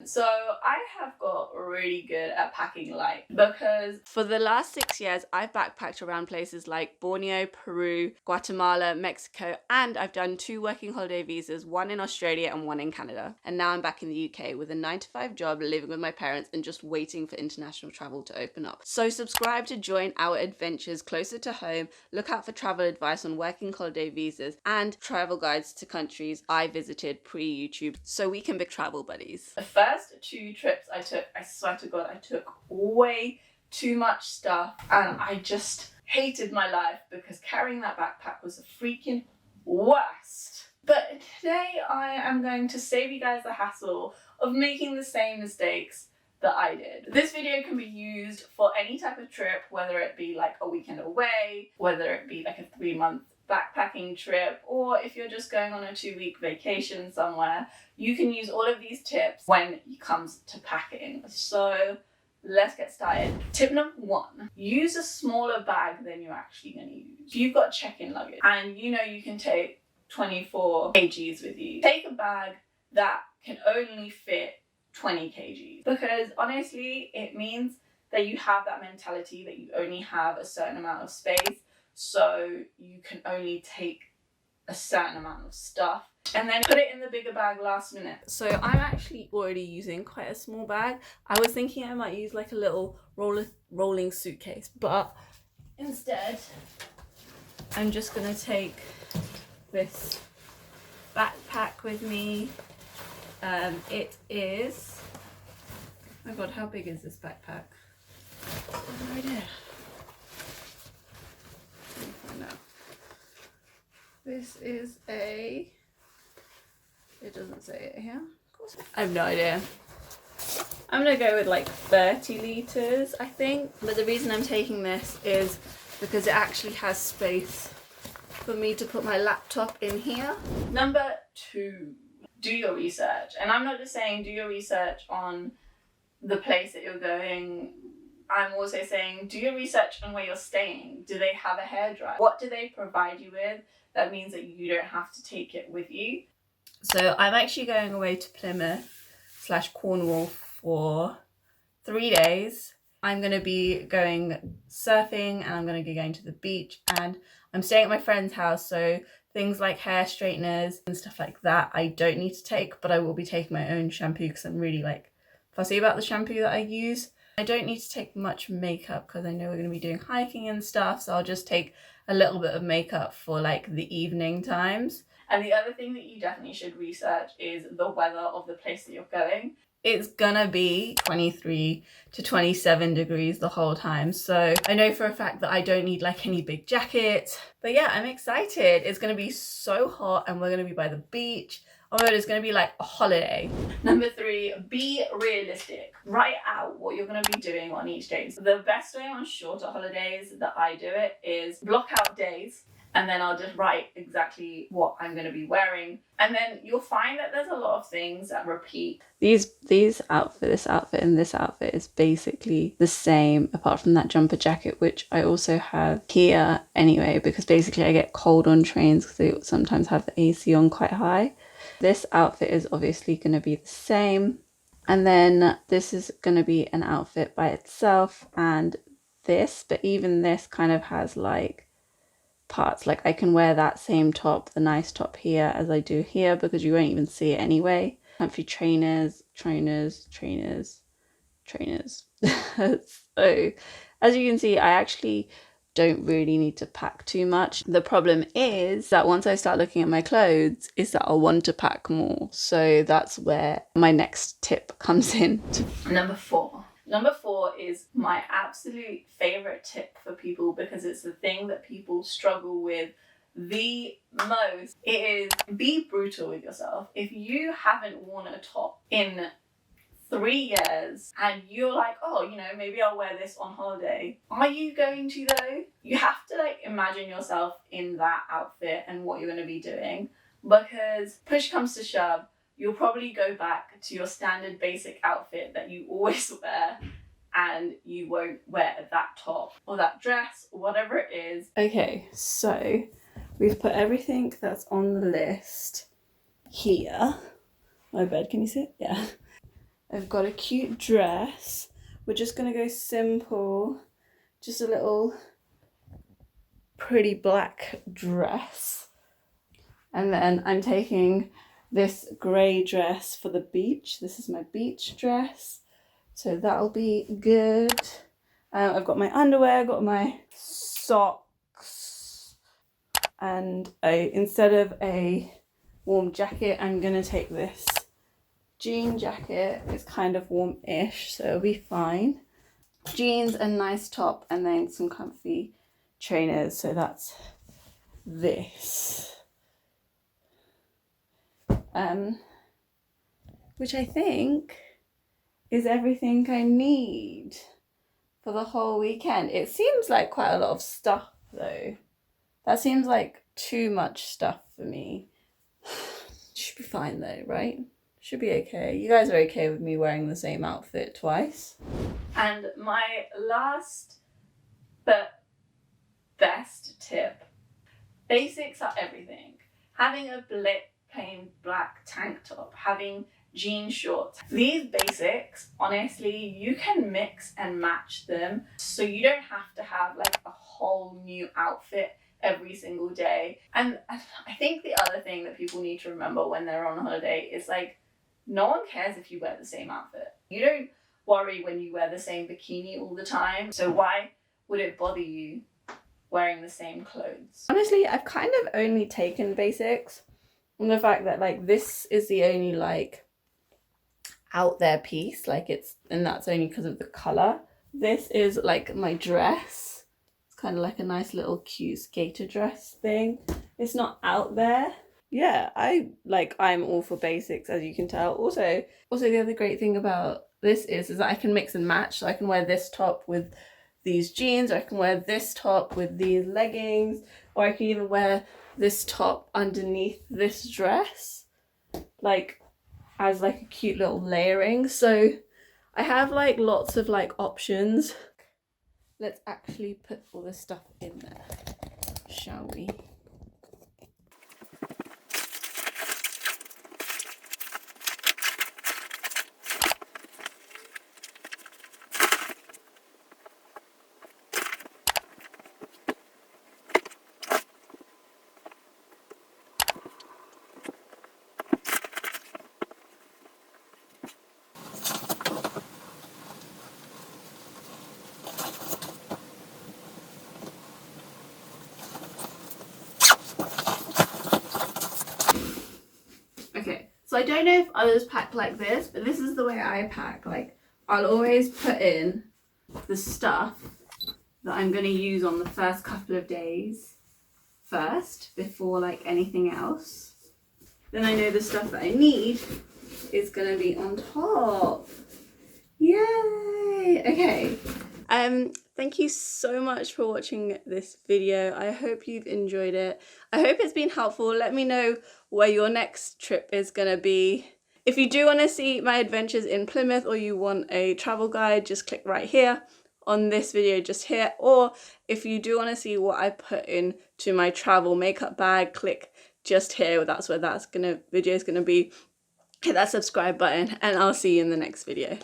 So I have got really good at packing light because for the last 6 years, I've backpacked around places like Borneo, Peru, Guatemala, Mexico, and I've done 2 working holiday visas, one in Australia and one in Canada. And now I'm back in the UK with a 9-to-5 job, living with my parents and just waiting for international travel to open up. So subscribe to join our adventures closer to home, look out for travel advice on working holiday visas and travel guides to countries I visited pre-YouTube so we can be travel buddies. The first 2 trips I took, I swear to God, I took way too much stuff and I just hated my life because carrying that backpack was the freaking worst. But today I am going to save you guys the hassle of making the same mistakes that I did. This video can be used for any type of trip, whether it be like a weekend away, whether it be like a 3-month backpacking trip, or if you're just going on a 2-week vacation somewhere, you can use all of these tips when it comes to packing. So let's get started. Tip number 1, use a smaller bag than you're actually going to use. If you've got check-in luggage and you know you can take 24 kgs with you, take a bag that can only fit 20 kgs, because honestly it means that you have that mentality that you only have a certain amount of space, so you can only take a certain amount of stuff and then put it in the bigger bag last minute. So I'm actually already using quite a small bag. I was thinking I might use like a little rolling suitcase, but instead I'm just gonna take this backpack with me. It is, oh my god, how big is this backpack? I have no idea. Let me find out. This is a, it doesn't say it here. Of course, I have no idea. I'm gonna go with like 30 litres, I think. But the reason I'm taking this is because it actually has space for me to put my laptop in here. Number 2. Do your research. And I'm not just saying do your research on the place that you're going. I'm also saying do your research on where you're staying. Do they have a hairdryer? What do they provide you with that means that you don't have to take it with you? So I'm actually going away to Plymouth/Cornwall for 3 days. I'm going to be going surfing and I'm going to be going to the beach, and I'm staying at my friend's house, so things like hair straighteners and stuff like that I don't need to take, but I will be taking my own shampoo because I'm really like fussy about the shampoo that I use. I don't need to take much makeup because I know we're going to be doing hiking and stuff, so I'll just take a little bit of makeup for like the evening times. And the other thing that you definitely should research is the weather of the place that you're going. It's gonna be 23 to 27 degrees the whole time, so I know for a fact that I don't need like any big jackets. But yeah, I'm excited. It's gonna be so hot and we're gonna be by the beach. Oh my god, it's gonna be like a holiday. Number 3, be realistic. Write out what you're gonna be doing on each day. So the best way on shorter holidays that I do it is block out days, and then I'll just write exactly what I'm going to be wearing. And then you'll find that there's a lot of things that repeat. This outfit and this outfit is basically the same, apart from that jumper jacket, which I also have here anyway, because basically I get cold on trains because they sometimes have the AC on quite high. This outfit is obviously going to be the same. And then this is going to be an outfit by itself, and this, but even this kind of has like parts, like I can wear that same top, the nice top here, as I do here, because you won't even see it anyway. Comfy trainers. So as you can see, I actually don't really need to pack too much. The problem is that once I start looking at my clothes is that I'll want to pack more. So that's where my next tip comes in. Number 4. Number 4 is my absolute favorite tip for people because it's the thing that people struggle with the most. It is be brutal with yourself. If you haven't worn a top in 3 years and you're like, oh, you know, maybe I'll wear this on holiday. Are you going to though? You have to like imagine yourself in that outfit and what you're going to be doing, because push comes to shove, you'll probably go back to your standard basic outfit that you always wear and you won't wear that top or that dress or whatever it is. Okay, so we've put everything that's on the list here. My bed, can you see it? Yeah. I've got a cute dress. We're just gonna go simple, just a little pretty black dress. And then I'm taking this grey dress for the beach. This is my beach dress, so that'll be good. I've got my underwear, got my socks, and instead of a warm jacket, I'm gonna take this jean jacket. It's kind of warm-ish, so it'll be fine. Jeans, a nice top, and then some comfy trainers. So that's this. Which I think is everything I need for the whole weekend. It seems like quite a lot of stuff though. That seems like too much stuff for me. Should be fine though, right? Should be okay. You guys are okay with me wearing the same outfit twice. And my last but best tip. Basics are everything. Having a plain black tank top, having jean shorts. These basics, honestly, you can mix and match them, so you don't have to have like a whole new outfit every single day. And I think the other thing that people need to remember when they're on holiday is like, no one cares if you wear the same outfit. You don't worry when you wear the same bikini all the time, so why would it bother you wearing the same clothes? Honestly, I've kind of only taken basics from the fact that like this is the only like out there piece, like it's, and that's only because of the color. This is like my dress. It's kind of like a nice little cute skater dress thing. It's not out there. Yeah, I'm all for basics, as you can tell. Also the other great thing about this is that I can mix and match. So I can wear this top with these jeans, or I can wear this top with these leggings, or I can even wear this top underneath this dress, like as like a cute little layering. So I have like lots of like options. Let's actually put all this stuff in there, shall we? So I don't know if others pack like this, but this is the way I pack. Like, I'll always put in the stuff that I'm going to use on the first couple of days first, before like anything else. Then I know the stuff that I need is going to be on top. Yay! Okay. Thank you so much for watching this video. I hope you've enjoyed it. I hope it's been helpful. Let me know where your next trip is gonna be. If you do want to see my adventures in Plymouth, or you want a travel guide, just click right here on this video, just here. Or if you do want to see what I put into my travel makeup bag, click just here. That's where video is gonna be. Hit that subscribe button, and I'll see you in the next video.